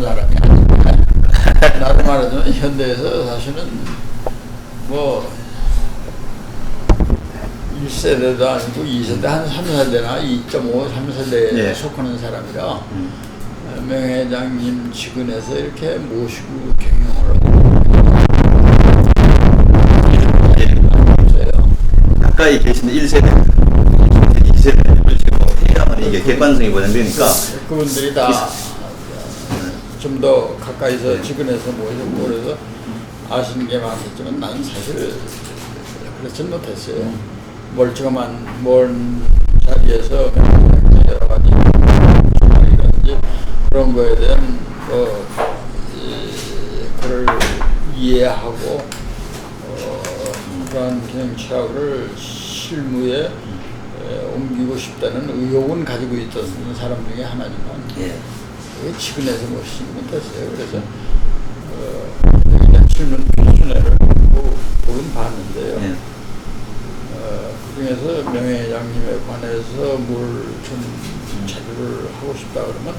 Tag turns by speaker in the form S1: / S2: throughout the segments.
S1: 사람이 아닌데 나로 말하자면 현대에서 사실은 뭐 1세대도 아니고 2세대 한 3세대나 2.5, 3세대에
S2: 예.
S1: 속하는 사람이라 명회장님 측근에서 이렇게 모시고 경영을 하고
S2: 가까이 계신 1세대, 2세대 지금 해야만 이게 객관성이 보장되니까
S1: 그분들이 다 좀 더 가까이서 측근에서 모시고 그래서 아시는 게 많겠지만 나는 사실 그렇진 못했어요. 멀쩡한 먼 자리에서 여러 가지 이런지 그런 거에 대한 그걸 이해하고 그러한 경영 철학을 실무에 옮기고 싶다는 의욕은 가지고 있던 사람 중에 하나지만
S2: 예.
S1: 측근에서 모시지 못했어요. 그래서 질문 순회를 보긴 봤는데요.
S2: 예.
S1: 그중에서 명예회장님에 관해서 뭘 좀 제도를 하고 싶다 그러면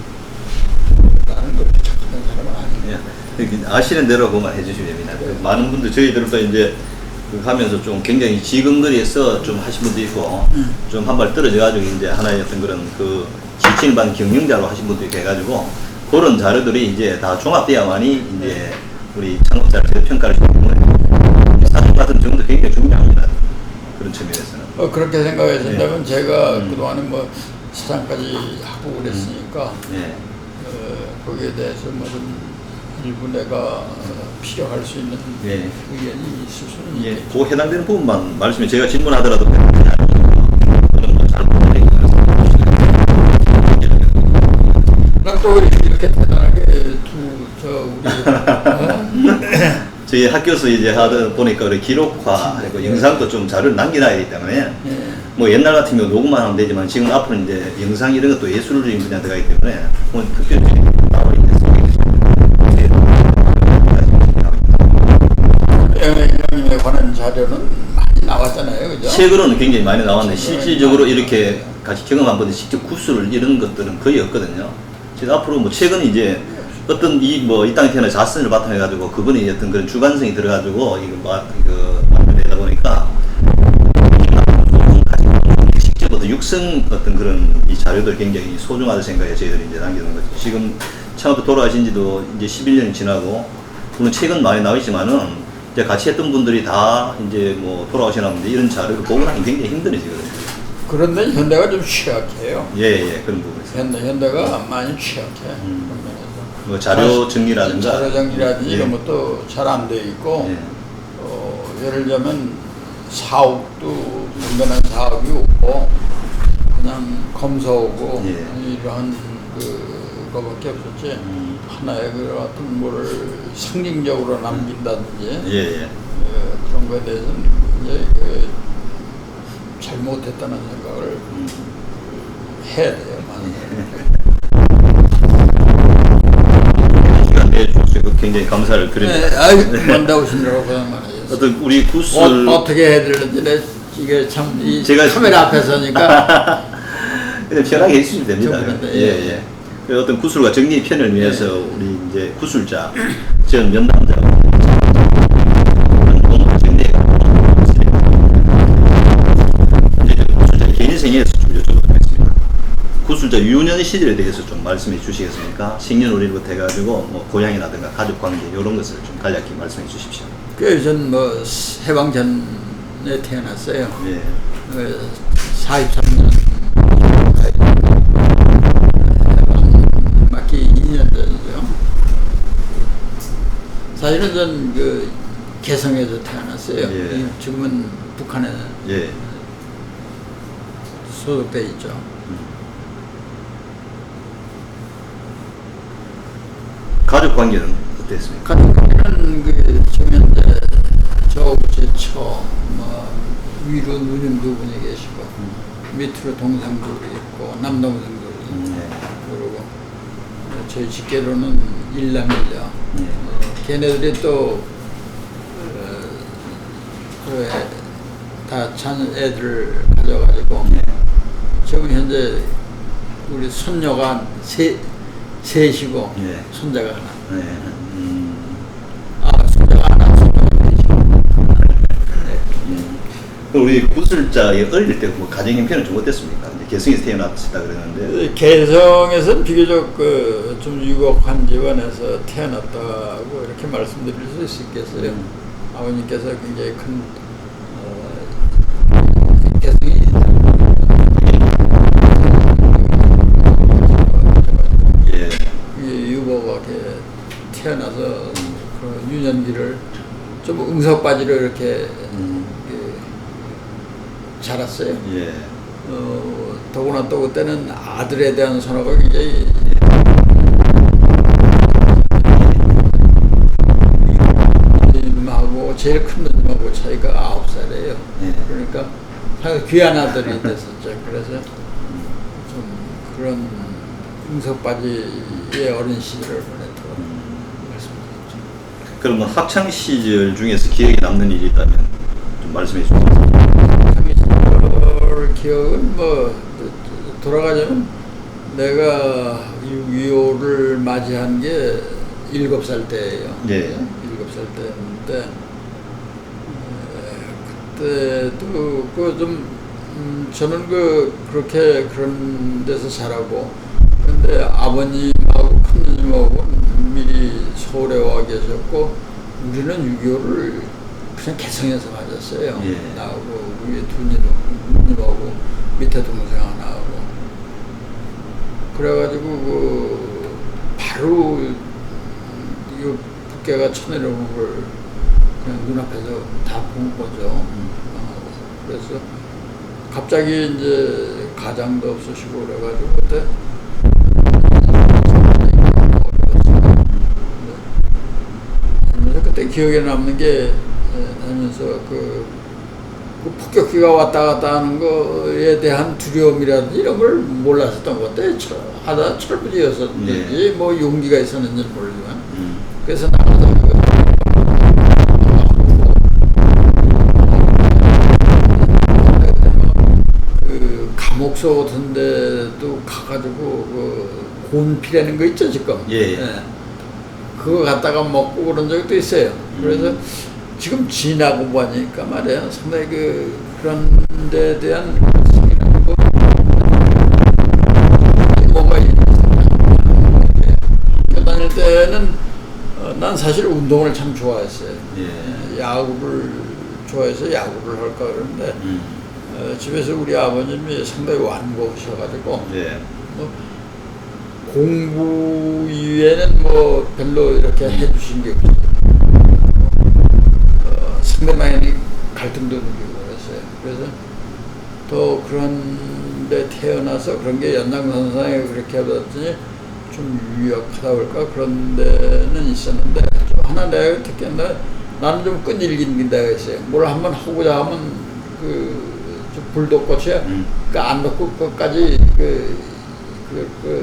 S1: 나는 그렇게 착각한 사람은 아니에요.
S2: 예. 아시는 대로 그만 해주시면 됩니다. 많은 분들 저희들도 이제 하면서 좀 굉장히 지근거리에서 좀 하신 분도 있고 좀 한 발 떨어져가지고 이제 하나의 어떤 그런 그 지칭을 받은 경영자로 하신 분도 있고 해가지고 그런 자료들이 이제 다 종합돼야만이 이제 우리 창업자를 제대로 평가를 하기 때문에 사전 같은 정도 굉장히 중요합니다. 그런 측면에서는.
S1: 그렇게 생각하신다면 제가 그동안에 뭐 사장까지 하고 그랬으니까
S2: 예.
S1: 거기에 대해서 뭐든 일부 내가 필요할 수 있는
S2: 예.
S1: 의견이 있을 수는
S2: 예.
S1: 있겠죠.
S2: 그 해당되는 부분만 말씀해 제가 질문하더라도 저는 뭐 잘 모르겠어요.
S1: 난 또 이렇게 대단하게
S2: 저희 학교에서 이제 하다 보니까 우리 기록화 그리고 영상도 좀 자료를 남겨놔야 되기 때문에 뭐 옛날 같은 경우 녹음만 하면 되지만 지금 앞으로 이제 영상 이런 것도 예술적인 분야 들어가기 때문에 오늘 특별히 나와 있겠습니다.
S1: 영향에 관한 자료는 많이 나왔잖아요, 그죠?
S2: 책으로는 굉장히 많이 나왔는데 실질적으로 이렇게 같이 경험한 분들 직접 구술을 이런 것들은 거의 없거든요. 그래서 앞으로 뭐 책은 이제 어떤 이 땅에 태어나 자선을 바탕해 가지고 그분이 어떤 그런 주관성이 들어가지고 이거 만들다 보니까 직접 어떤 육성 어떤 그런 이 자료들 굉장히 소중하다 생각해 저희들이 이제 남겨놓은 거죠. 지금 처음부터 돌아가신 지도 이제 11년이 지나고 물론 책은 많이 나와있지만은 이제 같이 했던 분들이 다 이제 뭐 돌아가시나는데 이런 자료를 보고 나면 굉장히 힘들어지거든요.
S1: 그런데 현대가 좀 취약해요.
S2: 예, 그런 부분에서.
S1: 현대가 많이 취약해.
S2: 뭐 자료 정리라든가
S1: 자료 정리라든지 이런 것도 잘 안 돼 있고 예를 들자면 사업도 분변한 사업이 없고 그냥 검사하고 이러한 그거밖에 없었지 하나의 그 같은 뭐를 상징적으로 남긴다든지 그런 거에 대해서는 이제 잘못했다는 생각을 해야 돼요.
S2: 굉장히 감사를 드립니다.
S1: 네, 아유, 만나 오시느라고 그냥 말이에요.
S2: 어떤 우리 구슬
S1: 어떻게 해야 되는지 이게 참
S2: 제가
S1: 카메라 앞에 서니까
S2: 그냥 편하게 해주시면 됩니다.
S1: 예.
S2: 그 어떤 구술과 정리 편을 위해서 우리 이제 구술자 전 면담자 구술자 개인생애에서 좀 여쭤보도록 하겠습니다. 구술자 유년 시절에 대해서 좀 말씀해 주시겠습니까? 생년월일부터 해가지고 뭐 고향이라든가 가족 관계 이런 것을 좀 간략히 말씀해 주십시오.
S1: 전 뭐 해방 전에 태어났어요. 43년 해방 맞기 2년 전이죠. 사실은 전 그 개성에서 태어났어요. 지금은 북한에 소속돼 있죠.
S2: 가족 관계는 어땠습니까?
S1: 가족 관계는 지금 현재 제 뭐 위로 누님 두 분이 계시고 밑으로 동생들도 있고 남동생들도 있고 그리고 저희 직계로는 일남이죠. 걔네들이 또 다 애들을 가져가지고 지금 현재 우리 손녀가 셋이고
S2: 예.
S1: 손자가 하나.
S2: 네.
S1: 손자가 하나, 손자가 넷이고. 네.
S2: 우리 구슬자에 어릴 때 뭐 가정 형편은 좀 어땠습니까? 이제 개성에서 태어났다 그러는데.
S1: 개성에서는 비교적 좀 유복한 집안에서 태어났다고 이렇게 말씀드릴 수 있겠어요. 아버님께서 굉장히 큰 개성이
S2: 예.
S1: 유복하게 태어나서 그 유년기를 좀 응석바지로 이렇게 자랐어요.
S2: 예.
S1: 더구나 또 그때는 아들에 대한 선호가 굉장히 누님하고 제일 큰 누님하고 차이가 9살이에요.
S2: 예.
S1: 그러니까 상당히 귀한 아들이 됐었죠. 그래서 좀 그런 응석바지의 어린 시절을 보냈다고 말씀드렸죠.
S2: 그러면 학창 시절 중에서 기억에 남는 일이 있다면 좀 말씀해 주세요.
S1: 기억은 뭐 돌아가자면 내가 6.25를 맞이한 게 7살 때예요.
S2: 예.
S1: 7살 때였는데 그때도 그 좀 저는 그렇게 그런 데서 자라고, 그런데 아버님하고 큰누님하고 미리 서울에 와 계셨고 우리는 6.25를 그냥 개성에서 맞았어요.
S2: 예.
S1: 나하고 위에 누님하고 밑에 동생 하나하고. 그래가지고 바로 이 북괴가 쳐내려오는 걸 그냥 눈앞에서 다 본 거죠. 그래서 갑자기 이제 가장도 없으시고 그래가지고 그때 그때 기억에 남는 게 하면서 그 폭격기가 왔다 갔다 하는 거에 대한 두려움이라든지 이런 걸 몰랐었던 것 같아요. 하다 철부지였었는지
S2: 네.
S1: 뭐 용기가 있었는지는 모르지만 그래서 나가서 그 감옥소 같은 데도 가가지고 그 곤피라는 거 있죠 지금.
S2: 예.
S1: 네. 그거 갖다가 먹고 그런 적도 있어요. 그래서 지금 지나고 보니까 말이야 상당히 그런 데 대한 생각이나 뭐가 다닐 때는 난 사실 운동을 참 좋아했어요.
S2: 예.
S1: 야구를 좋아해서 야구를 할까 그러는데 집에서 우리 아버님이 상당히 완고하셔가지고
S2: 예.
S1: 뭐 공부 이외에는 뭐 별로 이렇게 해주신 게 없어요. 상대방이 갈등도 느끼고 그랬어요. 그래서 또 그런 데 태어나서 그런 게 연장선상에 그렇게 하더니 좀 유약하다 볼까 그런 데는 있었는데 좀 하나 내가 특히 나는 좀 끈질긴 데가 있어요. 뭘 한번 하고자 하면 좀 불독꽃이야. 안 놓고 끝까지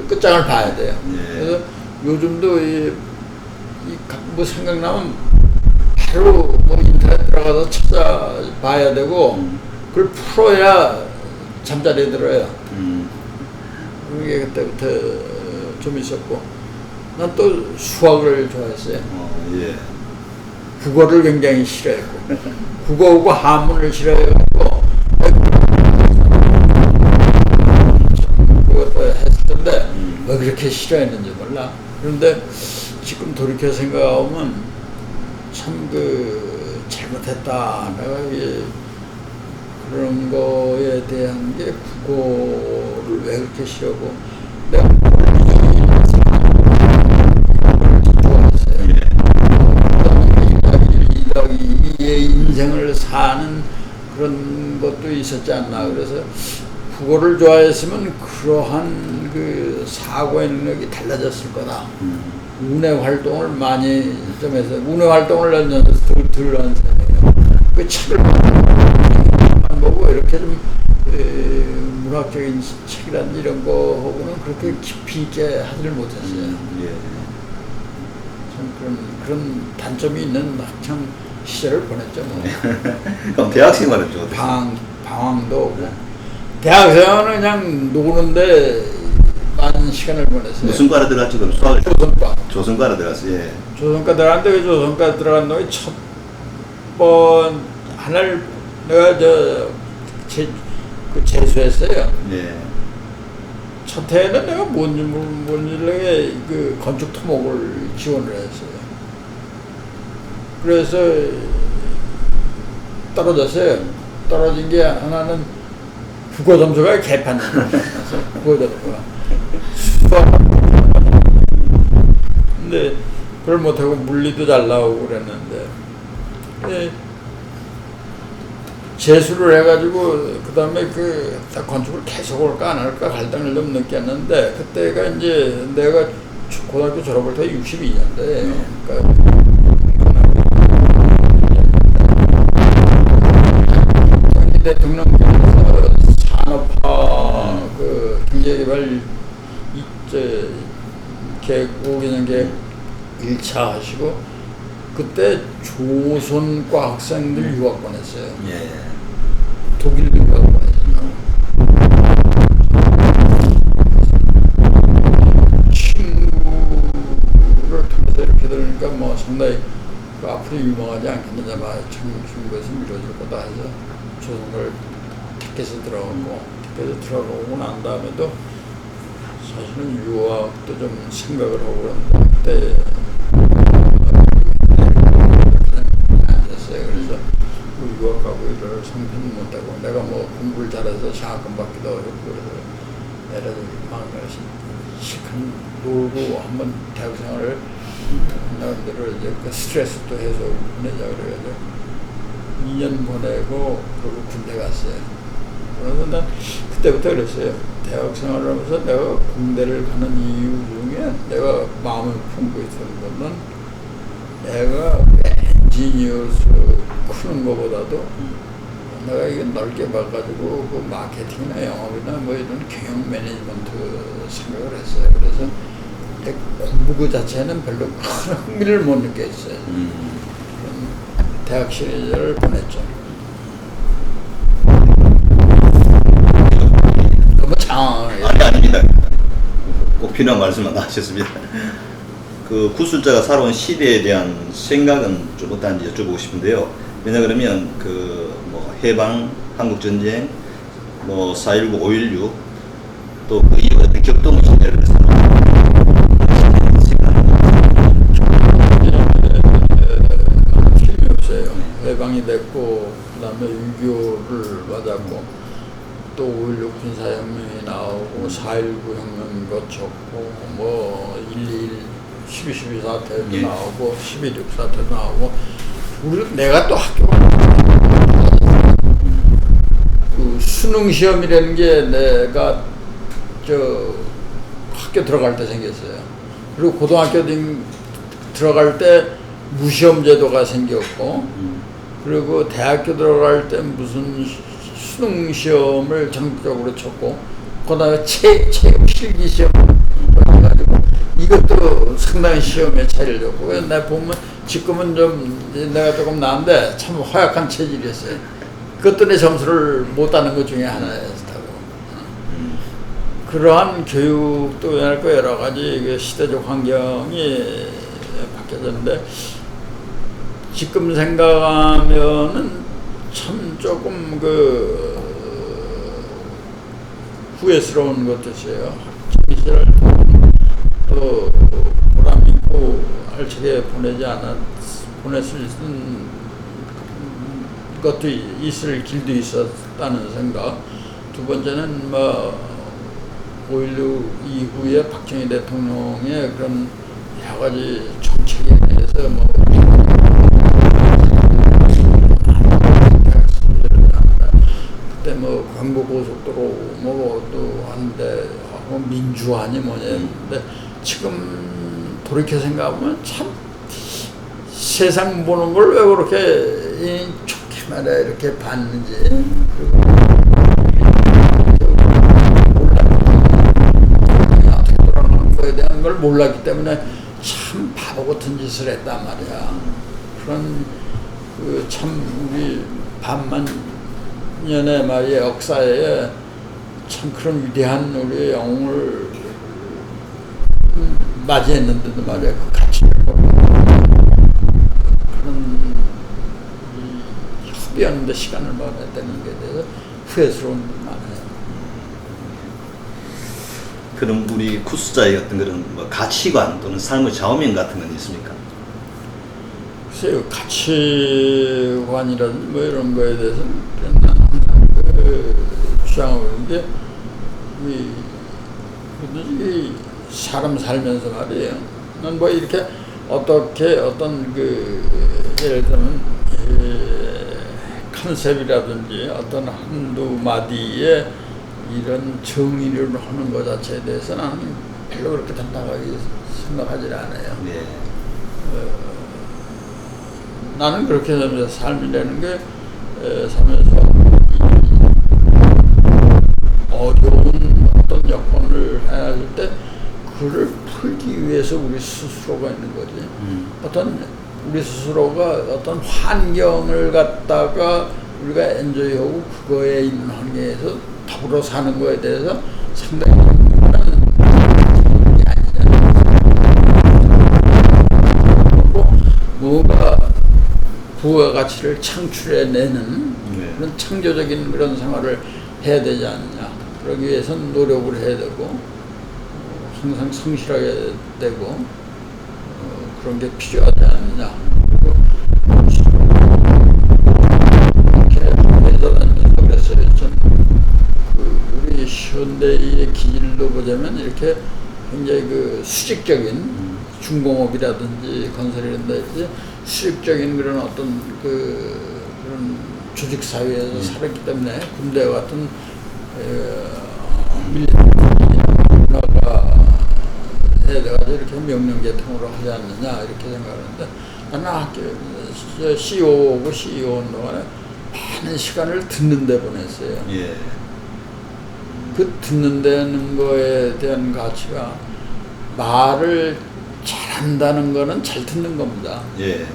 S1: 끝장을 봐야 돼요.
S2: 예.
S1: 그래서 요즘도 뭐 생각나면 바로 뭐 인터넷 들어가서 찾아봐야 되고 그걸 풀어야 잠자리에 들어요. 그게 그때부터 좀 있었고, 난 또 수학을 좋아했어요.
S2: 예.
S1: 국어를 굉장히 싫어했고, 국어하고 한문을 싫어해가지고 그것도 했었는데 왜 그렇게 싫어했는지 몰라. 그런데 지금 돌이켜 생각하면 참 잘못했다. 내가 그런 거에 대한 게 국어를 왜 그렇게 싫어하고 내가 좋아했어요. 이의 인생을 사는 그런 것도 있었지 않나. 그래서 국어를 좋아했으면 그러한 사고의 능력이 달라졌을 거다. 운해 활동을 많이 좀 해서 운해 활동을 연연해서 덜 한 셈이에요. 그 책을 보고 이렇게 좀 문학적인 책이란 이런 거하고는 그렇게 깊이 있게 하지를 못했어요.
S2: 예.
S1: 참 그런 단점이 있는 학창 시절을 보냈죠. 뭐.
S2: 그럼 대학 생활은 좀
S1: 방황도 오고 대학생활은 그냥 노는데 만 시간을 보냈어요.
S2: 무슨 과를 들어갔지 그럼 수학을?
S1: 조선과.
S2: 조선과를 들어갔어요. 예.
S1: 조선과 들어갔는데 그 조선과 들어간 놈이 첫 번 하나를 내가 재수했어요.
S2: 예.
S1: 첫 해에는 내가 뭔지 그 건축 토목을 지원을 했어요. 그래서 떨어졌어요. 떨어진 게 하나는 국어 점수가 개판이었어요. 국어 점수가. 근데 그걸 못하고 물리도 잘 나오고 그랬는데 재수를 해가지고 그 다음에 건축을 계속 할까 안 할까 갈등을 좀 느꼈는데 그때가 이제 내가 고등학교 졸업할 때 62년도에 그러니까 대통령께서 산업화 경제개발 계획 5개년 계획 1차 하시고 그때 조선과 학생들 유학 보냈어요.
S2: 예.
S1: 독일 유학 보냈어요. 친구를 통해서 이렇게 들으니까 뭐 상당히 앞으로 유명하지 않겠느냐 친구에서 미뤄질 거다 해서 조선을 티켓에 들어가고 난 다음에도 사실은 유학도 좀 생각을 하고 그랬는데 그때 그래서 유학 가고 이럴 상태는 못하고 내가 뭐 공부를 잘해서 장학금 받기도 어렵고 그래서 애들 망가시 실컷 놀고 한번 대학 생활을 나름대로 이제 그 스트레스도 해서 보내자 그래가지고 2년 보내고 그리고 군대 갔어요. 그래서 난 그때부터 그랬어요. 대학 생활을 하면서 내가 군대를 가는 이유 중에 내가 마음을 품고 있었던 거는 내가 엔지니어로서 크는 것보다도 내가 이게 넓게 봐가지고 그 마케팅이나 영업이나 뭐 이런 경영 매니지먼트 생각을 했어요. 그래서 내 공부 그 자체는 별로 큰 흥미를 못 느꼈어요. 대학 시절을 보냈죠. 너무
S2: 아닙니다. 꼭 필요한 말씀만 하셨습니다. 그 구술자가 살아온 시대에 대한 생각은 좀 어떤지 여쭤보고 싶은데요. 왜냐 그러면 뭐 해방, 한국전쟁, 뭐 4.19, 5.16 또 그 이후 어떤 격동 시대를
S1: 힘이 없어요. 해방이 됐고 그다음에 6.25를 맞았고 또 5.16 군사혁명이 나오고 4.19 혁명 거쳤고 뭐 12.12 사태도
S2: 예.
S1: 나오고 12.6 사태도 나오고 내가 또 그 수능 시험이라는 게 내가 학교 들어갈 때 생겼어요. 그리고 고등학교 들어갈 때 무시험 제도가 생겼고 그리고 대학교 들어갈 때 무슨 수능 시험을 전국적으로 쳤고 그다음에 체육 실기 시험 해가지고 이것도 상당히 시험에 차이를 줬고 그래서 내가 보면 지금은 좀 내가 조금 나은데 참 허약한 체질이었어요. 그것도 내 점수를 못 따는 것 중에 하나였다고. 그러한 교육도 여러 가지 시대적 환경이 바뀌어졌는데 지금 생각하면은 참 조금 후회스러운 것도 있어요. 학창 시절 또 보람 있고 알차게 보낼 수 있는 것도 있을 길도 있었다는 생각. 두 번째는 뭐 5.16 이후에 박정희 대통령의 그런 여러 가지 정책에 대해서 뭐 그때 뭐 경부고속도로 뭐도 하는데 민주화니 뭐냐 했는데 지금 돌이켜 생각하면 참 세상 보는 걸 왜 그렇게 좋게 말해 이렇게 봤는지 어떻게 돌아가는 거에 대한 걸 몰랐기 때문에 참 바보 같은 짓을 했단 말이야. 그런 참 우리 반만 년의 말이야 역사에 참 그런 위대한 우리의 영웅을 맞이했는데도 말이야 그 가치를 모르고 그런 협의하는데 시간을 먹어야 되는 게 대해서 후회스러운 분 많아요.
S2: 그럼 우리 구수자의 어떤 그런 뭐 가치관 또는 삶의 좌우명 같은 건 있습니까?
S1: 글쎄요, 가치관이라든지 뭐 이런 거에 대해서는 나는 항상 주장하고 있는 게 이 사람 살면서 말이에요. 난 뭐 이렇게 어떻게 어떤 예를 들면 컨셉이라든지 어떤 한두 마디에 이런 정의를 하는 것 자체에 대해서 나는 별로 그렇게 당당하게 생각하지 않아요.
S2: 네.
S1: 나는 그렇게 삶이라는 게 살면서 어려운 어떤 여건을 해야 할 때 그를 풀기 위해서 우리 스스로가 있는 거지. 어떤 우리 스스로가 어떤 환경을 갖다가 우리가 엔조이하고 그거에 있는 환경에서 더불어 사는 거에 대해서 상당히 게 아니잖아요. 뭐가 부가가치를 창출해내는 그런 창조적인 그런 생활을 해야 되지 않느냐. 그러기 위해서는 노력을 해야 되고 항상 성실하게 되고 그런 게 필요하지 않느냐. 그리고 이렇게 해서다니면서 그랬어요. 전 우리 현대의 기질로 보자면 이렇게 굉장히 수직적인 중공업이라든지 건설이라든지 수직적인 그런 어떤 그런 조직 사회에서 살았기 때문에 군대와 같은 문화가 해가지고 이렇게 명령계통으로 하지 않느냐 이렇게 생각하는데 나는 학교 CEO고 CEO 동안에 많은 시간을 듣는 데 보냈어요.
S2: 예.
S1: 그 듣는 데는 거에 대한 가치가 말을 잘한다는 거는 잘 듣는 겁니다.
S2: 예.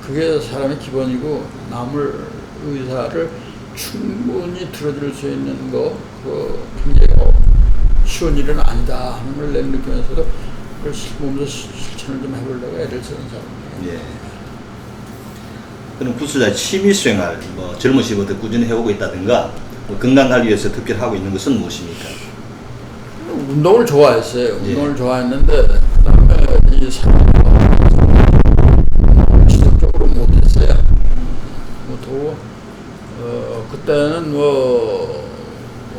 S1: 그게 사람의 기본이고 남을 의사를 충분히 들어줄 수 있는 거 그거 굉장히 쉬운 일은 아니다 하는 걸 내가 느끼면서도 그걸 몸소 실천을 좀 해보려고 애를 쓰는 사람이에요.
S2: 예. 그럼 구수자의 취미생활, 뭐 젊은 시부터 꾸준히 해오고 있다든가 뭐 건강 관리 위해서 특별히 하고 있는 것은 무엇입니까?
S1: 운동을 좋아했어요.
S2: 예.
S1: 운동을 좋아했는데 그다음에 이 지속적으로 못했어요. 못하고 그때는 뭐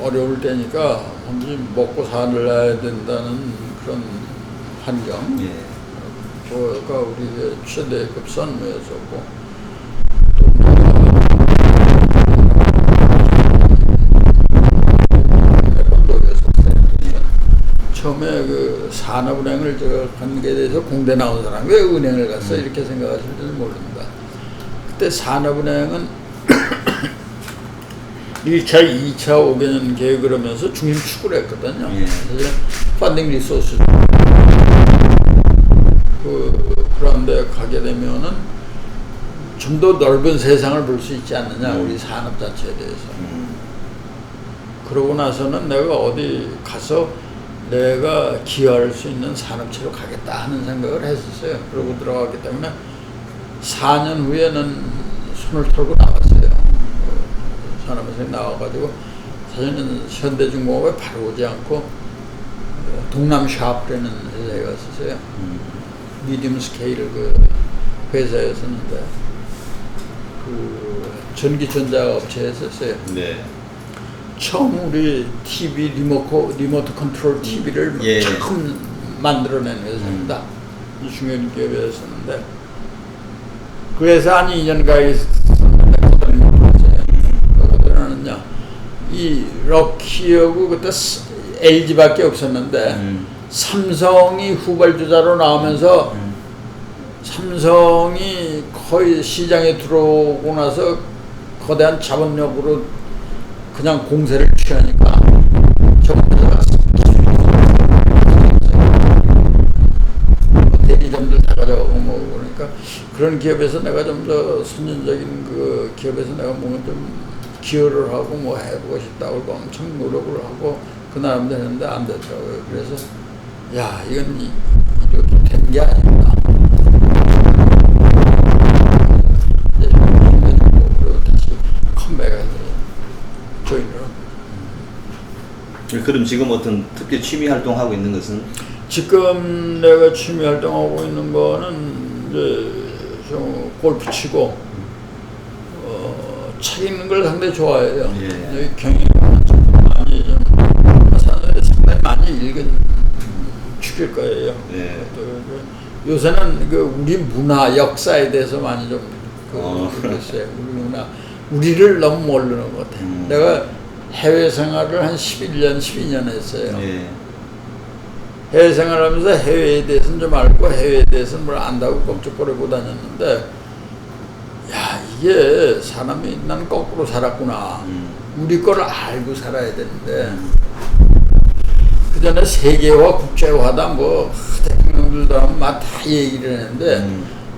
S1: 어려울 때니까 언제 먹고 살아야 된다는 그런 환경.
S2: 예.
S1: 그가 우리 최대급 선무였었고 처음에 그 산업은행을 제가 간 게 대해서 공대 나온 사람 왜 은행을 갔어 이렇게 생각하실지는 모릅니다. 그때 산업은행은 1차, 2차 5개년 계획을 하면서 중심 축구를 했거든요.
S2: 예.
S1: 그래서 펀딩 리소스 그런데 가게 되면은 좀 더 넓은 세상을 볼 수 있지 않느냐 우리 산업 자체에 대해서. 그러고 나서는 내가 어디 가서 내가 기여할 수 있는 산업체로 가겠다 하는 생각을 했었어요. 그러고 들어갔기 때문에 4년 후에는 손을 털고 나왔어요. 산업에서 나와가지고 사실은 현대중공업에 바로 오지 않고 동남샤프라는 회사에 갔었어요. 미디움 스케일 그 회사였었는데 그 전기전자 업체에 있었어요.
S2: 네.
S1: 처음 우리 TV 리모트 컨트롤 TV를
S2: 예.
S1: 처음 만들어낸 회사입니다. 중요한 기업이었었는데 그 회사 한 2년 가 있었는데 그거는요 이 럭키하고 그때 LG밖에 없었는데 삼성이 후발주자로 나오면서 삼성이 거의 시장에 들어오고 나서 거대한 자본력으로 그냥 공세를 취하니까 정부가 대리점들 다 가져가고 뭐 그러니까 그런 기업에서 내가 좀 더 선진적인 그 기업에서 내가 뭔가 좀 기여를 하고 뭐 해보고 싶다고 엄청 노력을 하고 그 나름대로 했는데 안 됐더라고요. 그래서 야 이건 이렇게 된 게 아닌가. 그리고 다시 컴백해서 조인을.
S2: 그럼 지금 어떤 특히 취미 활동하고 있는 것은?
S1: 지금 내가 취미 활동하고 있는 거는 이제 좀 골프 치고 책 읽는 걸 상당히 좋아해요.
S2: 예.
S1: 경영을 많이 좀 상당히 많이 읽은 축일 거예요.
S2: 예.
S1: 또 요새는 그 우리 문화 역사에 대해서 많이 좀 그랬어요. 우리 문화 우리를 너무 모르는 것 같아요. 내가 해외 생활을 한 11년, 12년 했어요.
S2: 예.
S1: 해외 생활하면서 해외에 대해서는 좀 알고 해외에 대해서는 뭘 안다고 껍죽거리고 다녔는데 야 이게 사람이 난 거꾸로 살았구나. 우리 거를 알고 살아야 되는데 그 전에 세계화 국제화다 뭐 대통령들도 하면 다 얘기를 했는데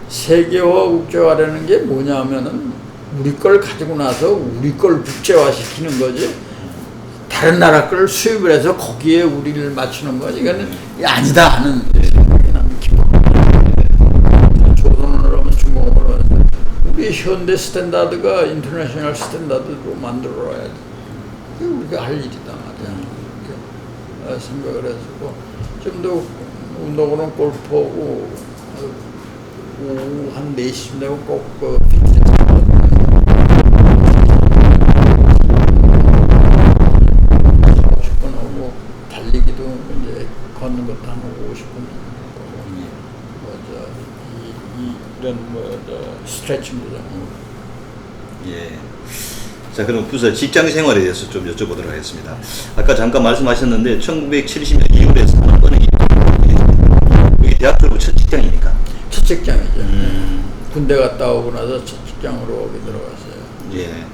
S1: 세계화 국제화라는 게 뭐냐면은 우리 걸 가지고 나서 우리 걸 국제화 시키는 거지 다른 나라 걸 수입을 해서 거기에 우리를 맞추는 거지 이거는 아니다 하는 생각이 나는 기본. 조선으로 하면 중국어로 하면 우리 현대 스탠다드가 인터내셔널 스탠다드로 만들어야지. 그게 우리가 할 일이다 말이야. 이렇게 생각을 해서 좀 더 운동으로는 골프하고 오후 한 4시쯤 되면 꼭 피트니스 달리기도 이제 걷는 것도 한 50분 이런 스트레칭도 좀.
S2: 예. 자, 그럼 우선 직장 생활에 대해서 좀 여쭤보도록 하겠습니다. 아까 잠깐 말씀하셨는데 1970년 2월에 산업은행이 여기 대학 졸업 첫 직장이니까.
S1: 첫 직장이죠. 군대 갔다 오고 나서 첫 직장으로 오게 들어갔어요.
S2: 예.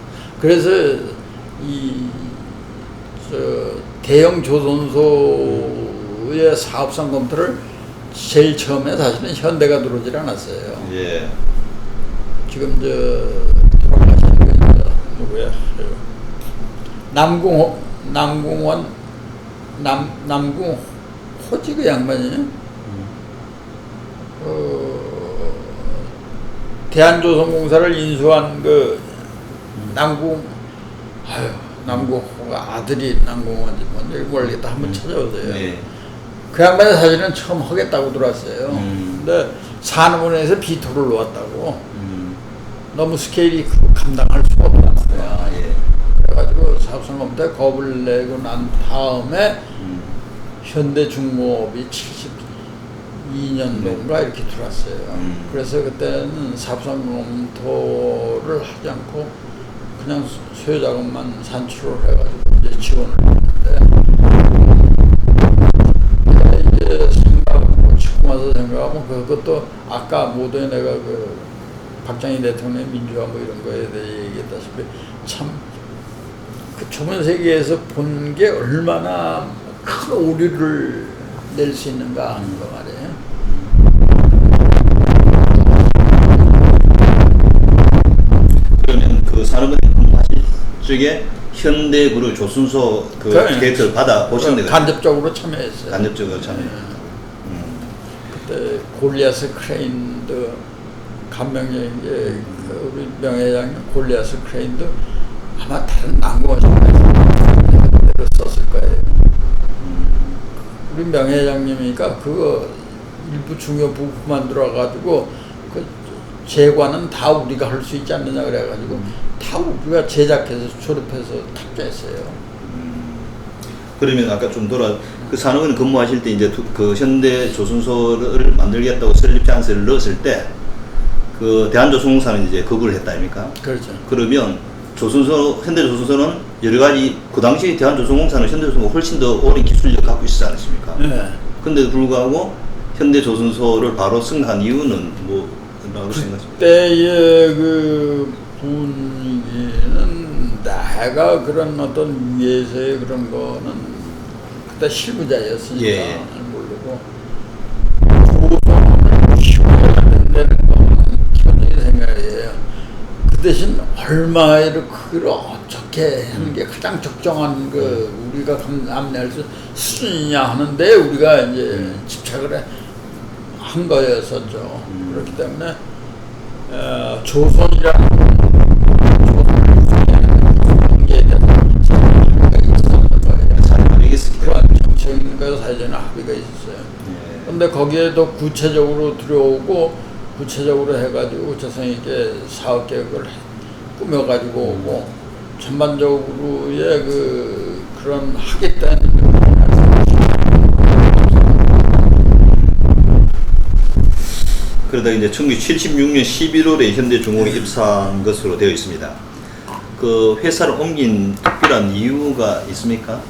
S1: 그래서 대형 조선소의 사업상 검토를 제일 처음에 사실은 현대가 들어오질 않았어요.
S2: 예.
S1: 지금 돌아가신 분 누구야? 남궁원 남궁 호지 그 양반이 대한조선공사를 인수한 그 남궁호가 아들이 남궁원지 뭔지 모르겠다. 한번 찾아보세요.
S2: 네.
S1: 그 양반이 사실은 처음 하겠다고 들어왔어요. 근데 산업은행에서 비토를 놓았다고. 너무 스케일이 크고 감당할 수가 없다는 거야.
S2: 예.
S1: 그래가지고 사업성검토에 겁을 내고 난 다음에 현대중공업이 72년도인가 이렇게 들어왔어요. 그래서 그때는 사업성검토를 하지 않고 그냥 소유자금만 산출을 해가지고 이제 지원을 했는데 이제 지금 와서 생각하면 그것도 아까 모두에 내가 박정희 대통령의 민주화 뭐 이런 거에 대해 얘기했다시피 참 그 좁은 세계에서 본 게 얼마나 큰 오류를 낼 수 있는가 하는 거 말이에요.
S2: 그러면 그 산업은행 근무하실 적에 현대그룹 조선소 계획서를 받아 보셨네요.
S1: 간접적으로 참여했어요.
S2: 간접적으로 참여.
S1: 그때 골리아스 크레인도 감명적인 게 우리 명회장님 골리아스 크레인도 아마 다른 난공원에서 썼을 거예요. 우리 명회장님이니까 그거 일부 중요 부품만 들어가지고 그 제관은 다 우리가 할 수 있지 않느냐 그래가지고 다 우리가 제작해서 조립해서 탑재했어요.
S2: 그러면 아까 좀 그 산업은 근무하실 때 이제 그 현대 조선소를 만들겠다고 설립 찬스를 넣었을 때 그 대한조선공사는 이제 거부를 했다 아닙니까?
S1: 그렇죠.
S2: 그러면 현대조선소는 여러 가지 그 당시 대한조선공사는 현대조선소가 훨씬 더 오랜 기술력을 갖고 있지 않습니까?
S1: 네.
S2: 근데도 불구하고 현대조선소를 바로 승인한 이유는 뭐라고 생각하십니까?
S1: 그때의 그 분위기는 내가 그런 어떤 위에서의 그런 거는 그때 실무자였으니까
S2: 예.
S1: 모르고 조선을 키워야 된다는 거는 기본적인 생각이에요. 대신 얼마를 그걸 어떻게 하는 게 가장 적정한 그 우리가 감내할 수 수준이냐 하는데 우리가 이제 집착을 한 거였었죠. 그렇기 때문에 조선이라는 관계에 대해서 합의가 있었던 거예요. 그런 정책과 사회적인 합의가 있었어요. 그런데 거기에도 구체적으로 들어오고 구체적으로 해가지고 조선에게 사업 계획을 꾸며가지고 오고 전반적으로의 그런 하겠다는
S2: 그러다 이제 1976년 11월에 현대중공에 입사한 것으로 되어 있습니다. 그 회사를 옮긴 특별한 이유가 있습니까?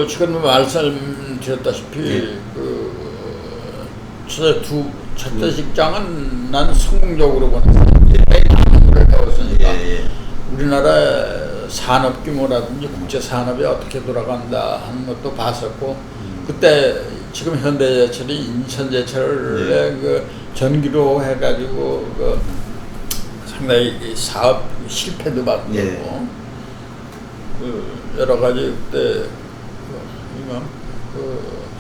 S1: 지금 말씀드렸다시피 첫째 직장은 난 성공적으로 보냈어요. 한국을 배웠으니까 우리나라 산업 규모라든지 국제 산업이 어떻게 돌아간다 하는 것도 봤었고 그때 지금 현대제철이 인천제철의 그 전기로 해가지고 상당히 사업 실패도 받고 여러 가지 그때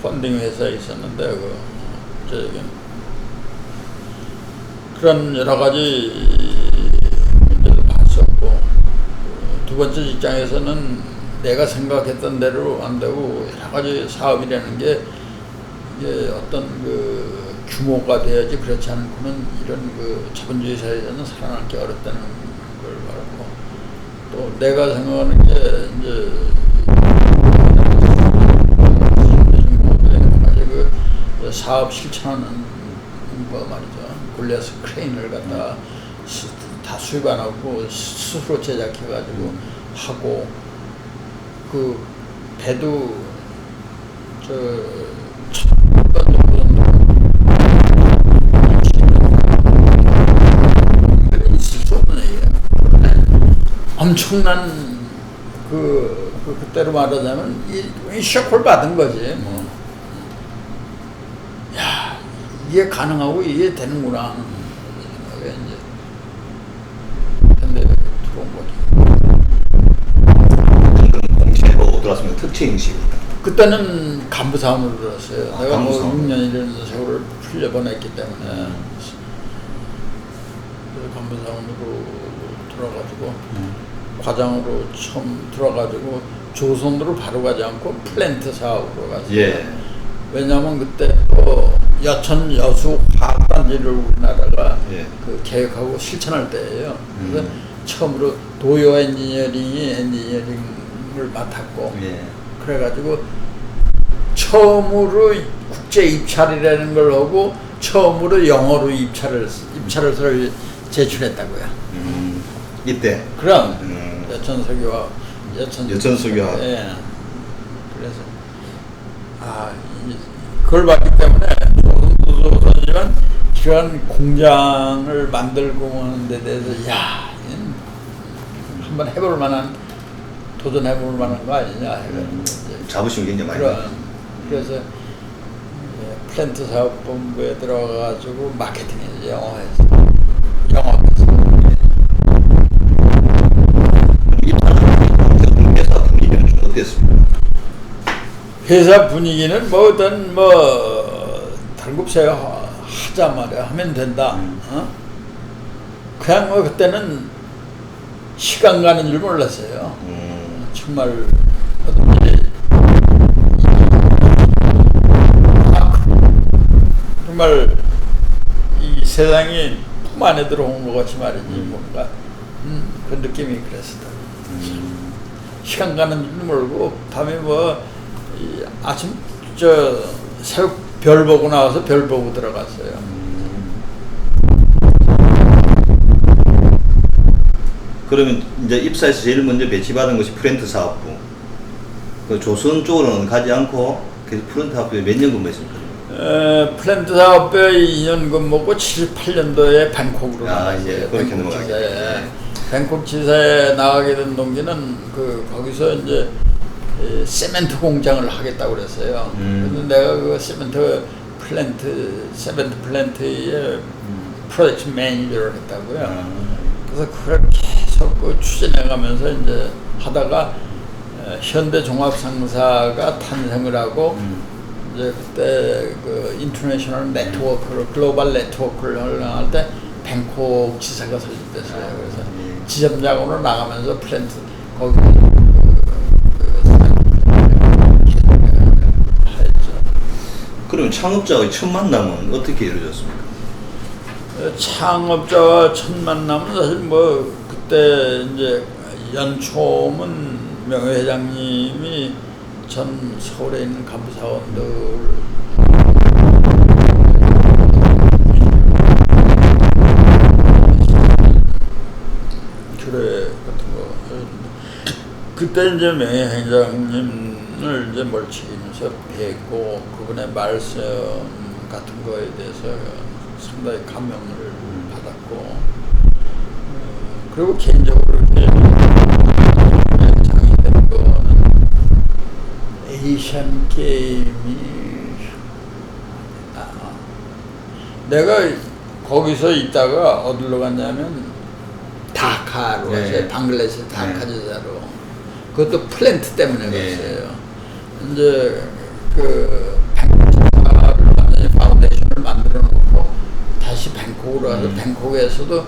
S1: 펀딩 회사에 있었는데 그런 여러 가지 문제도 봤었고 두 번째 직장에서는 내가 생각했던 대로 안 되고 여러 가지 사업이라는 게 이게 어떤 규모가 돼야지 그렇지 않고는 이런 자본주의 사회에서는 살아남기 어렵다는 걸 말하고 또 내가 생각하는 게 이제 사업 실천하는 거 말이죠. 골리아스 크레인을 갖다 다 수입 안 하고 스스로 제작해가지고 하고 그 배도 있을 수 없는 얘기예요. 엄청난 그때로 말하자면 이 쇼크를 받은 거지 뭐. 야 이게 가능하고 이게 되는구나 하는 생각에 이제 현대에 들어온 거지.
S2: 공시로 들어왔습니다. 특채 인식.
S1: 그때는 간부 사원으로 들었어요. 내가
S2: 간부 사원.
S1: 6년이라는 세월을 풀려보냈기 때문에 그래서 간부 사원으로 들어가지고 과장으로 처음 들어가지고 조선으로 바로 가지 않고 플랜트 사업으로 갔어요. 왜냐하면 그때 여천 여수 화학단지를 우리나라가 계획하고 실천할 때예요. 그래서 처음으로 도요 엔지니어링을 맡았고 그래가지고 처음으로 국제 입찰이라는 걸 하고 처음으로 영어로 입찰을 제출했다고요.
S2: 이때.
S1: 그럼 여천석유화
S2: 여천석유화.
S1: 그래서 그걸 봤기 때문에 조선지만 이런 공장을 만들고 하는 데 대해서 한번 해볼 만한 도전해볼 만한 거 아니냐 해가지고
S2: 자부심이 굉장히 많이
S1: 그래서 플랜트 사업본부에 들어가가지고 마케팅에서 영어해서
S2: 회사 분위기는 좀 어땠습니까?
S1: 회사 분위기는 당급세 하자 말이야 하면 된다. 그냥 그때는 시간 가는 줄 몰랐어요. 정말 정말 이 세상이 품 안에 들어온 것 같이 말이지 뭔가 그 느낌이 그랬었다. 시간 가는 줄 모르고 밤에 아침 새벽 별 보고 나와서 별 보고 들어갔어요.
S2: 그러면 이제 입사해서 제일 먼저 배치받은 것이 프렌트 사업부. 그 조선 쪽으로는 가지 않고 계속 프렌트 사업부에 몇 년 근무했습니까?
S3: 플랜트 사업부에 2년 근무고 78년도에 밴콕으로
S2: 나갔어요. 그렇게 넘어가게.
S1: 밴콕 지사에 나가게 된 동기는 거기서 이제 세멘트 공장을 하겠다고 그랬어요. 그래서 내가 그 세멘트 플랜트의 프로젝트 매니저를 했다고요.
S3: 그래서 그걸 계속 그 추진해가면서 이제 하다가 현대종합상사가 탄생을 하고 이제 그때 그 인터내셔널 네트워크를 글로벌 네트워크를 활용할 때 뱅콕 지사가 설립됐어요. 그래서 지점장으로 나가면서 플랜트 거기
S2: 그럼 창업자의 첫 만남은 어떻게 이루어졌습니까?
S3: 창업자와 첫 만남은 사실 뭐 그때 이제 연초문 명예회장님이 전 서울에 있는 간부사원들 규례 같은 거 그때 이제 명예회장님을 이제 멀찍이면서 뵙고 그분의 말씀 같은 거에 대해서 상당히 감명을 받았고 그리고 개인적으로 이렇게 장이 된 거는 에이시안 게임이 내가 거기서 있다가 어디로 갔냐면 다카로 갔어요. 방글라데시 다카 지사로. 그것도 플랜트 때문에 갔어요. 이제 그 뱅콕을 완전히 파운데이션을 만들어 놓고 다시 뱅콕으로 가서 뱅콕에서도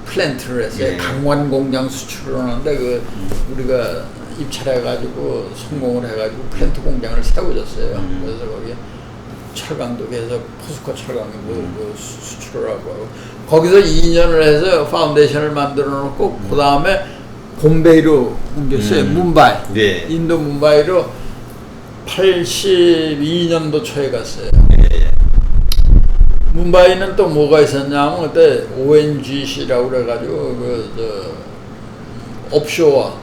S3: 플랜트를 했어요. 강원 공장 수출을 하는데 그 우리가 입찰해가지고 성공을 해가지고 플랜트 공장을 세워줬어요. 그래서 거기 철강도 계속 포스코 철강도 수출을 하고 거기서 2년을 해서 파운데이션을 만들어 놓고 그 다음에 봄베이로 옮겼어요. 뭄바이.
S2: 네.
S3: 인도 뭄바이로 82년도 초에 갔어요. 뭄바이는 또 뭐가 있었냐면 그때 ONGC라고 그래가지고 옵쇼어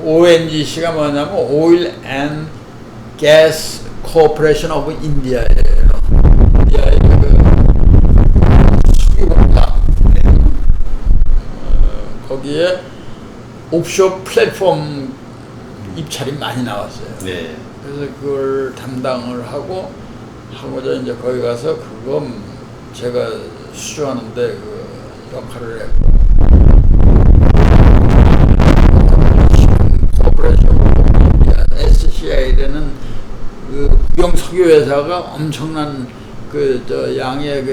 S3: ONGC가 뭐냐면 오일 앤 가스 코퍼레이션 오브 인디아예요. 인디아의 수기공장. 거기에 옵쇼 플랫폼 입찰이 많이 나왔어요. 그래서 그걸 담당을 하고자 이제 거기 가서 그거 제가 수주하는데 그 역할을 했고. SCI라는 그 국영 석유 회사가 엄청난 양의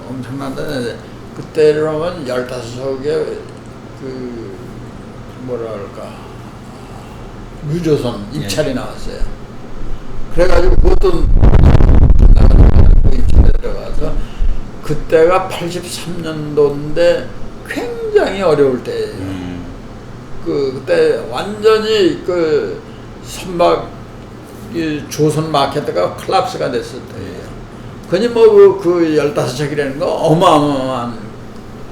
S3: 엄청난데 그때로는 15석의 뭐랄까 유조선 입찰이 나왔어요. 그래가지고 그것도 입찰에 들어가서 그때가 83년도인데 굉장히 어려울 때예요. 그때 완전히 선박 조선 마켓가 콜lap스가 됐을 때예요. 그니 뭐 그 15척이라는 거 어마어마한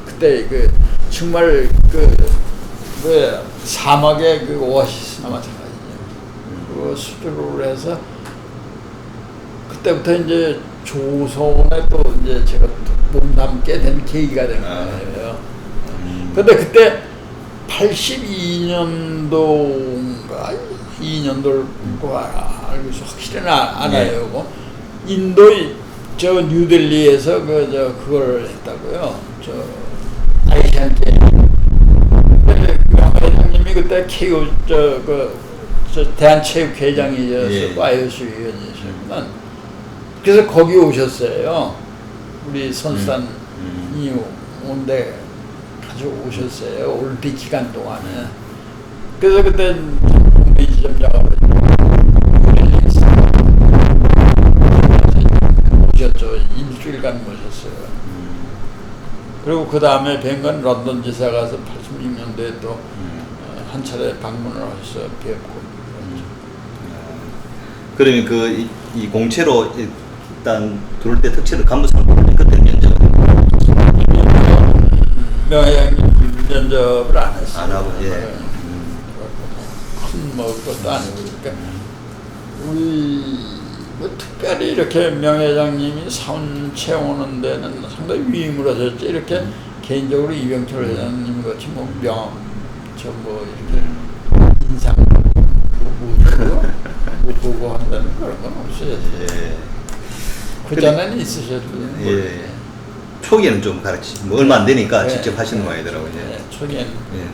S3: 그때 정말 사막의 오아시스나 마찬가지죠. 그 수주를 해서 그때부터 이제 조선에 또 이제 제가 몸담게 된 계기가 된 거예요. 근데 그때 82년도인가 2년도를 알고 있어 확실히는 알아요. 인도의 뉴델리에서 그걸 했다고요. 아시안 게임. 회장님이 그때 대한체육회장이셨고 IOC 위원이셨구만. 그래서 거기 오셨어요. 우리 선수단이 온데 가져오셨어요. 올림픽 기간 동안에. 그래서 그때 지점장으로 오셨죠. 일주일간 모셨어요. 그리고 그 다음에 뵌 건 런던 지사 가서 86년도에 또 한 차례 방문을 하셔서 뵙고.
S2: 그러면 이 공채로 일단 들어올 때 특채로 간부상 그때 면접
S3: 명예회장님 면접을 안 했어요.
S2: 안 하고
S3: 큰 먹을 것도 아니고 그러니까 우리 특별히 이렇게 명예회장님이 사원 채우는 데는 상당히 위임을 하셨지 이렇게 개인적으로 이병철 회장님 같이 이렇게 인상 못 보고 한다는 그런 건 없어요. 그 전에는 있으셔도
S2: 예. 초기에는 좀 가르치, 뭐 얼마 안 되니까
S3: 네.
S2: 직접 하시는 모양이더라고요.
S3: 네, 초기에는
S2: 예.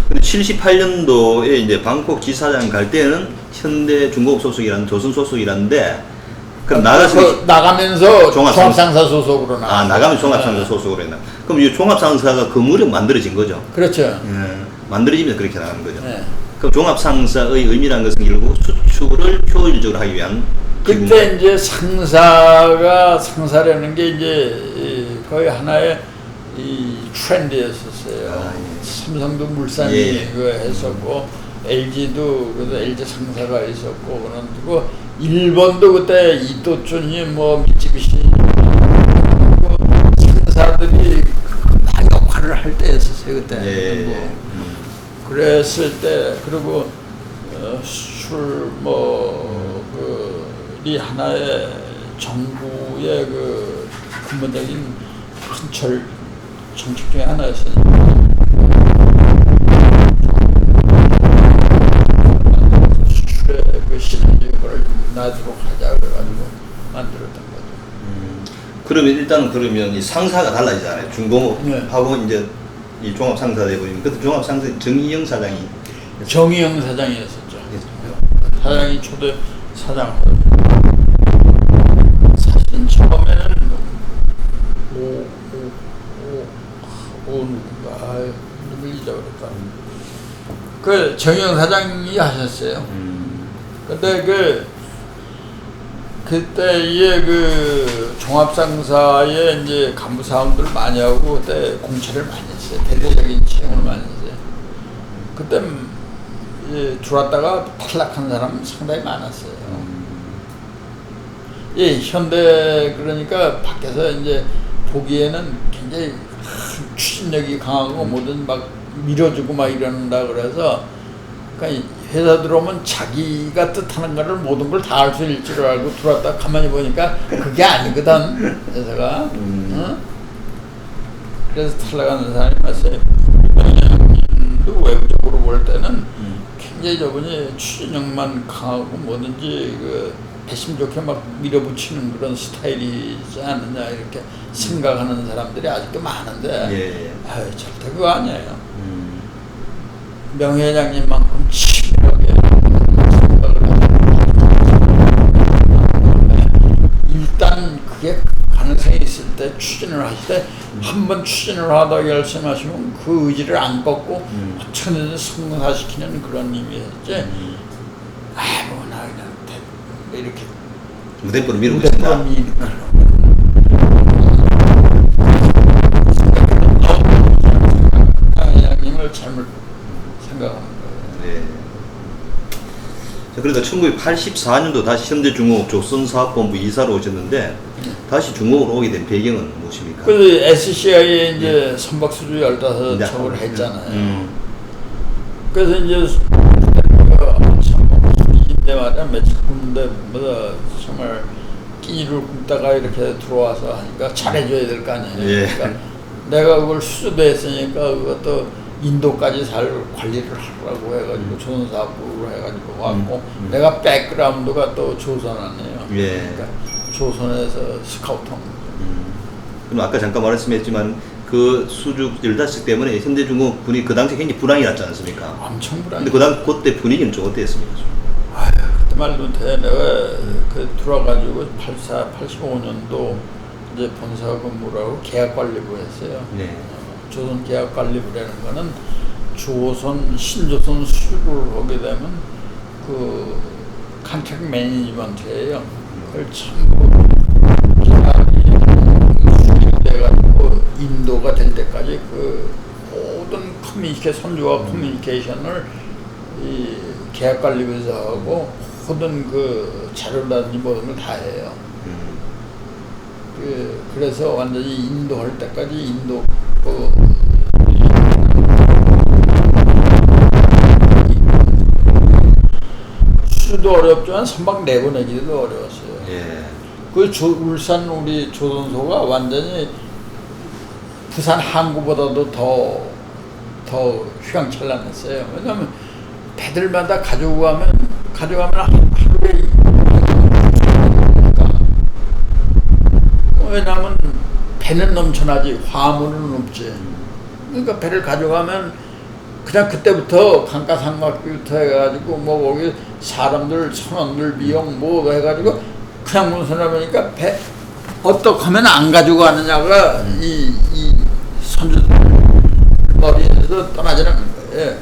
S2: 근데 78년도에 이제 방콕 지사장 갈 때는 현대중공업 소속이라는 조선 소속이라는데 그럼
S3: 나가면서
S2: 종합상사
S3: 종합상사 소속으로 나.
S2: 나가면 종합상사 소속으로 했나? 그럼 이 종합상사가 그 무렵 만들어진 거죠?
S3: 그렇죠.
S2: 예. 만들어지면 그렇게 나가는 거죠.
S3: 네.
S2: 그럼 종합상사의 의미라는 것은 결국 수출을 효율적으로 하기 위한
S3: 그때 이제 상사라는 게 이제 거의 하나의 이 트렌드였었어요.
S2: 아, 예.
S3: 삼성도 물산이
S2: 예.
S3: 그거 했었고 LG도 그래도 LG 상사가 있었고 그런고 일본도 그때 이토촌이 뭐 미쯔비시 상사들이 많은 역할을 할 때였었어요 그때.
S2: 예.
S3: 뭐. 그랬을 때 그리고 수출 이 하나의 정부의 그 근본적인 큰 정책 중에 하나였어요. 수출의 그 시너지를 나도록 하자 그래가지고 만들었던 거죠.
S2: 그러면 일단은 그러면 이 상사가 달라지잖아요. 중공업하고
S3: 네.
S2: 이제 이 종합상사 되버리면 그때 종합상사 정희영 사장이
S3: 정의영 사장이었었죠. 사장이 초대 사장. 사실은 처음에는 누군가 누굴 잊어버렸다. 그 정의영 사장이 하셨어요. 근데 그때의 그 종합상사의 이제 간부 사원들 많이 하고 그때 공채를 많이 했어요. 대대적인 채용을 많이 했어요. 그때 들어왔다가 탈락한 사람 상당히 많았어요. 예, 현대 그러니까 밖에서 이제 보기에는 굉장히 추진력이 강하고 뭐든 막 밀어주고 막 이런다 그래서 그러니까 회사 들어오면 자기가 뜻하는 거를 모든 걸 다 할 수 있을 줄 알고 들어왔다 가만히 보니까 그게 아니거든 회사가. 응? 그래서 탈락하는 사람이 많았어요. 도 외부적으로 볼 때는 굉장히 저분이 추진력만 강하고 뭐든지 그 배심 좋게 막 밀어붙이는 그런 스타일이지 않느냐 이렇게 생각하는 사람들이 아직도 많은데
S2: 예.
S3: 아유, 절대 그거 아니에요. 명 회장님만큼 치밀하게 생각을 하고 일단 그게 가능성이 있을 때 추진을 하실 때 한 번 추진을 하다 결심하시면 그 의지를 안 꺾고 어떻게든 성사시키는 그런 의미였지. 아무나 그냥 이렇게
S2: 무대포로 밀어붙인다.
S3: 회장님을 잘못 생각하는 거예요.
S2: 네. 자, 그러다 1984년도 다시 현대중공업 조선사업본부 이사로 오셨는데 다시 중공업으로 오게 된 배경은 무엇입니까?
S3: 그 SCI에 이제 선박수주 15척을 했잖아요. 그래서 이제 인데 말이야 며칠 군데 정말 끼니를 굶다가 이렇게 들어와서 하니까 잘해줘야 될 거 아니에요.
S2: 예.
S3: 그러니까 내가 그걸 수주도 했으니까 그것도 인도까지 잘 관리를 하라고 해가지고 조선사업부로 해가지고 왔고 내가 백그라운드가 또 조선 아니에요.
S2: 예.
S3: 그러니까 조선에서 스카우트한 거죠.
S2: 그럼 아까 잠깐 말씀했지만 그 수주 15척 때문에 현대중공업 분위기 그 당시 굉장히 불황이 났지 않습니까?
S3: 엄청 불안해.
S2: 근데 그때 분위기는 좀 어땠습니까?
S3: 아유, 그때 말도 못해. 내가 그 들어와가지고 85년도 이제 본사 근무를 하고 계약관리부 했어요.
S2: 네.
S3: 조선 계약관리부라는 거는 신조선 수주를 하게 되면 그 컨트랙 매니지먼트예요. 그걸 전부 계약이 수립돼가지고 인도가 될 때까지 그 모든 선주와 커뮤니케이션을 이 계약관리부에서 하고 모든 그 자료라든지 모든 걸 다 해요. 그래서 완전히 인도할 때까지 인도 수도 어렵지만 선박 내보내기도 어려웠어요.
S2: 예.
S3: 그 울산 우리 조선소가 완전히 부산 항구보다도 더 휘황찬란했어요. 왜냐하면 배들마다 가져가면 하루에 왜냐하면 배는 넘쳐나지 화물은 없지. 그러니까 배를 가져가면 그냥 그때부터 감가상각비부터 해가지고 뭐 거기 사람들 선원들 비용 뭐 해가지고 그냥 문서나보니까 배 어떻게 하면 안 가지고 가느냐가 이 선주들 머리에서 떠나지는 거예요.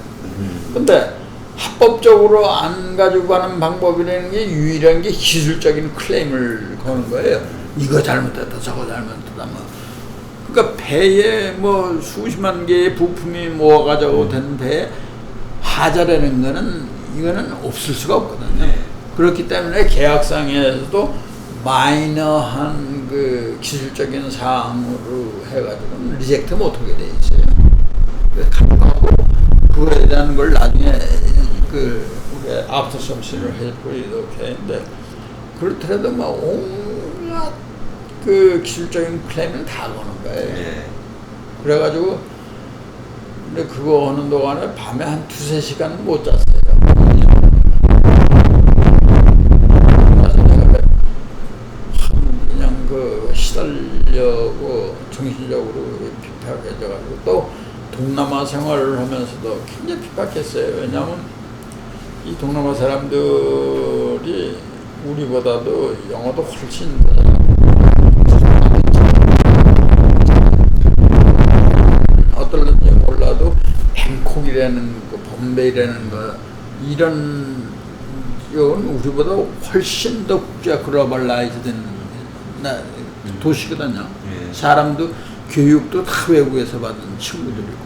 S3: 근데 합법적으로 안 가지고 가는 방법이라는 게 유일한 게 기술적인 클레임을 거는 거예요. 이거 잘못됐다 저거 잘못됐다 뭐. 그러니까 배에 뭐 수십만 개의 부품이 모아가지고 된 배에 하자라는 거는 이거는 없을 수가 없거든요. 그렇기 때문에 계약상에서도 마이너한 그 기술적인 사항으로 해가지고 리젝트 못하게 돼 있어요. 가능하고 그거에 대한 걸 나중에 그 우리 아프터 서비스를 해보이도 했는데 그렇더라도 막 온갖 그 기술적인 클레임을 다 거는 거예요. 그래가지고 근데 그거 하는 동안에 밤에 한 2-3시간 못 잤어요. 그냥 그 시달려고 정신적으로 핍박해져가지고 또 동남아 생활을 하면서도 굉장히 핍박했어요. 왜냐하면 이 동남아 사람들이 우리보다도 영어도 훨씬 어떨런지 몰라도 뱅콕이라는 거, bombay라는 거 이런 이건 우리보다 훨씬 더 국제 글로벌라이즈된 도시거든요. 사람도 교육도 다 외국에서 받은 친구들이고.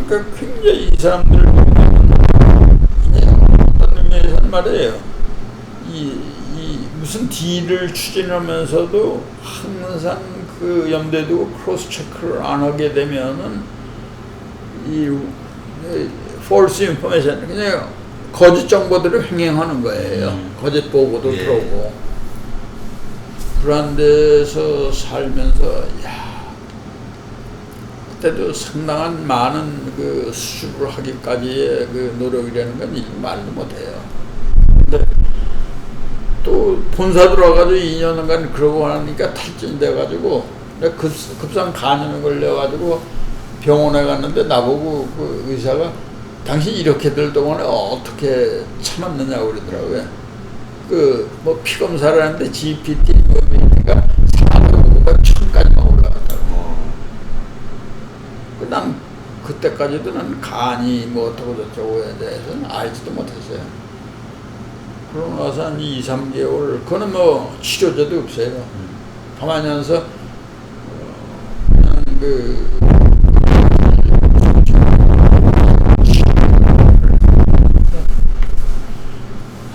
S3: 그러니까 굉장히 이 사람들 어떤 의미에서 말이에요. 이 무슨 딜을 추진하면서도 항상 그 염두에 두고 크로스 체크를 안 하게 되면은 이 false information 그냥 거짓 정보들을 횡행하는 거예요. 거짓 보고도 들어오고. 그런 데서 살면서 그때도 상당한 많은 그 수습을 하기까지의 그 노력이라는 건 말도 못해요. 근데 또 본사 들어가가지고 2년간 그러고 하니까 탈진돼가지고 내가 급성 간염에 걸려가지고 병원에 갔는데 나보고 그 의사가 당신 이렇게 될 동안에 어떻게 참았느냐고 그러더라고요. 그 뭐 피 검사를 하는데 GPT 뭐니까 400가 1000까지만 올라갔다고. 난 그때까지도 난 간이 뭐 어쩌고 저쩌고에 대해서는 알지도 못했어요. 그러고 나서 한 2-3개월 그거는 뭐 치료제도 없어요. 가만히 앉아서 그냥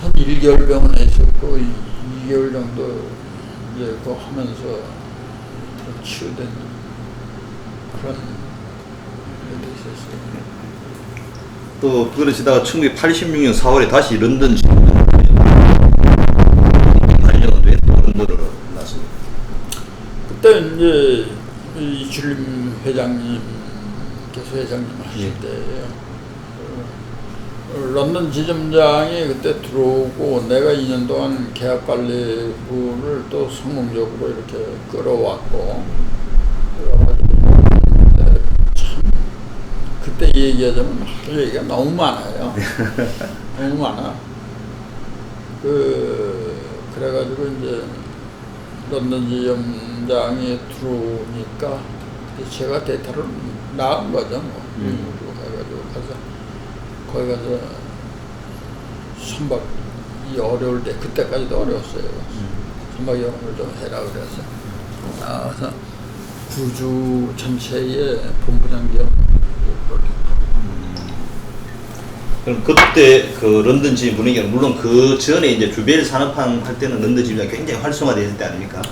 S3: 한 1개월 병원에 있었고 2개월 정도 이제 그거 하면서 치유된 그런 일도 있었어요.
S2: 또 그러시다가 1986년 4월에 다시 런던 런던으로 나왔습니다.
S3: 그때 이제 이출림 회장님께서 회장님 하실 때예요. 런던 지점장이 그때 들어오고 내가 2년 동안 계약관리부를 또 성공적으로 이렇게 끌어왔고 그래가지고 참 그때 얘기하자면 할 얘기가 너무 많아요. 너무 많아. 그래가지고 이제 런던 지점장이 들어오니까 제가 데이터를 나온 거죠. 뭐. 해가지고 가서 거기 가서 선박이 어려울 때 그때까지도 어려웠어요. 선박 영어를 좀 해라 그래서 나와서 구주 전체의 본부장 겸
S2: 그럼 그때 그 런던 지점 분위기는 물론 그 전에 이제 주벨 산업항 할 때는 런던 지점이 굉장히 활성화되었을 때 아닙니까?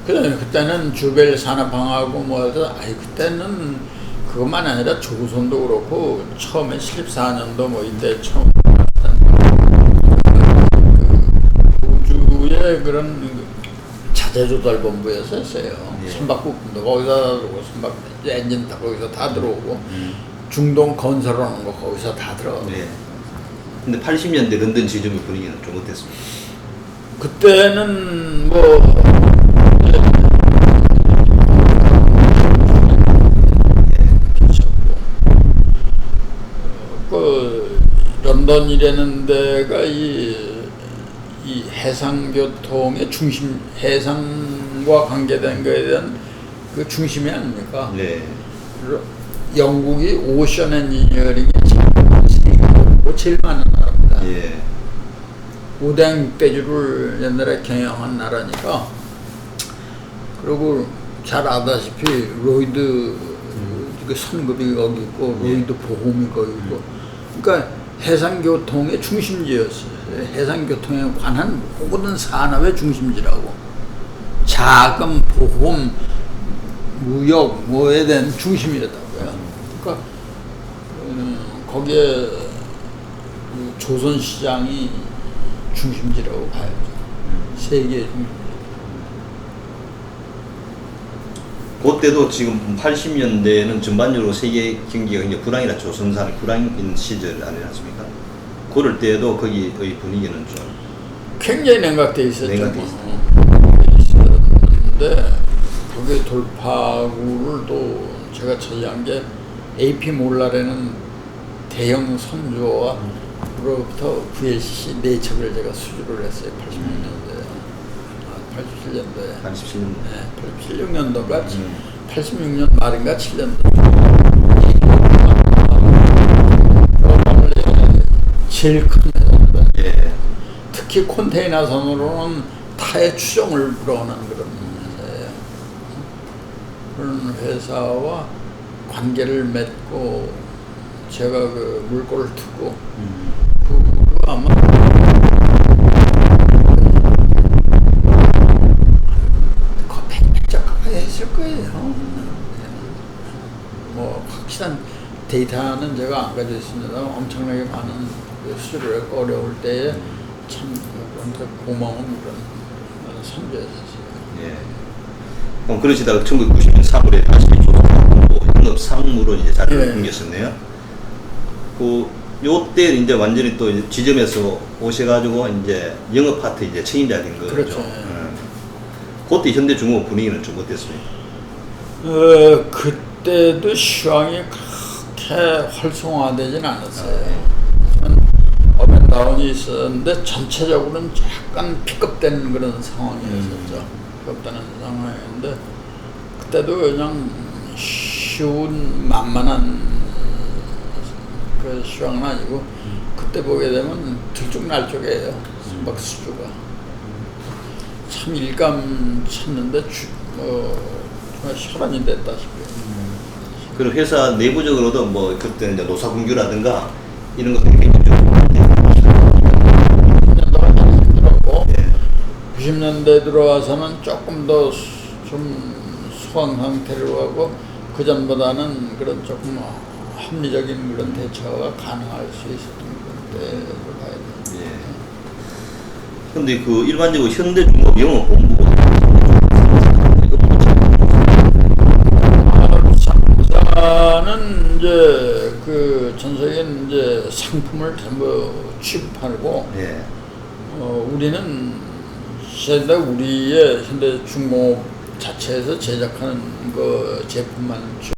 S3: 그때는 주벨 산업항하고 뭐하든 그때는 그것만 아니라 조선도 그렇고 처음에 14년도 뭐 이때 처음 우주의 그런 자재조달본부에서 했어요. 선박부품도 거기서 들어오고 선박 엔진 다 거기서 다 들어오고 중동 건설하는 거 거기서 다 들어오고.
S2: 근데 80년대 런던 지점의 분위기는 좀 어땠습니까?
S3: 그때는 뭐 런던이라는 데가 이 해상교통의 중심, 해상과 관계된 거에 대한 그 중심이 아닙니까?
S2: 네.
S3: 영국이 오션 엔지니어링이 세계적으로 제일 많은 나라입니다.
S2: 예.
S3: 5대 6대주를 옛날에 경영한 나라니까. 그리고 잘 아다시피 로이드 그 선급이 거기 있고 로이드 보험이 거기 있고, 그러니까 해상교통의 중심지였어요. 해상교통에 관한 모든 산업의 중심지라고. 자금, 보험, 무역, 뭐에 대한 중심이었다고요. 그러니까 거기에 그 조선시장이 중심지라고 봐야죠. 세계의 중심지.
S2: 그때도 지금 80년대에는 전반적으로 세계 경기가 굉장히 불황이라 조선산이 불황인 시절 아니었습니까? 그럴 때에도 거기의 분위기는 좀
S3: 굉장히 냉각돼 있었죠.
S2: 냉각돼
S3: 있었는데 거기 돌파구를 또 제가 처리한 게 AP 몰라라는 대형 선조와로부터 VLCC 4척을 제가 수주를 했어요. 86년도에.
S2: 87년.
S3: 네, 86년도가 86년 말인가 7년도. 제일 큰 회사입니다.
S2: 예.
S3: 특히 컨테이너 선으로는 타의 추정을 불어오는 그런 회사예요. 그런 회사와 관계를 맺고 제가 그 물꼬를 트고 그 아마 했을 거예요. 뭐 확실한 데이터는 제가 안 가지고 있습니다. 엄청나게 많은 수주를 했고 어려울 때에 참 저한테 고마운 그런 선배였어요.
S2: 예. 그럼 그러시다가 1990년 3월에 다시 조선하고 영업 상무로 이제 자리를 옮겼었네요. 요때 이제 완전히 또 이제 지점에서 오셔가지고 이제 영업 파트 이제 책임자가 된 거죠.
S3: 그렇죠.
S2: 그때 현대중공업 분위기는 좀 어땠습니까?
S3: 그때도 시황이 그렇게 활성화되진 않았어요. 업앤다운이 있었는데 전체적으로는 약간 픽업된 그런 상황이었었죠. 픽업되는 상황이었는데 그때도 그냥 쉬운 만만한 그 시황은 아니고 그때 보게 되면 들쭉날쭉해요. 막 수주가. 참 일감 쳤는데 정말 혈안이 됐다시피.
S2: 그리고 회사 내부적으로도 뭐 그때 이제 노사분규라든가 이런 것들이 굉장히 좀
S3: 90년대가 좀 힘들었고
S2: 예.
S3: 90년대 들어와서는 조금 더 좀 소강 상태로 하고 그 전보다는 그런 조금 합리적인 그런 대처가 가능할 수 있었던 그런 때로 봐야 돼요.
S2: 예. 근데 그 일반적으로 현대중공업 영업본부가
S3: 상사는 이제 그 전 세계 이제 상품을 전부 취급하고
S2: 예.
S3: 우리는 우리의 현대중공업 자체에서 제작하는 그 제품만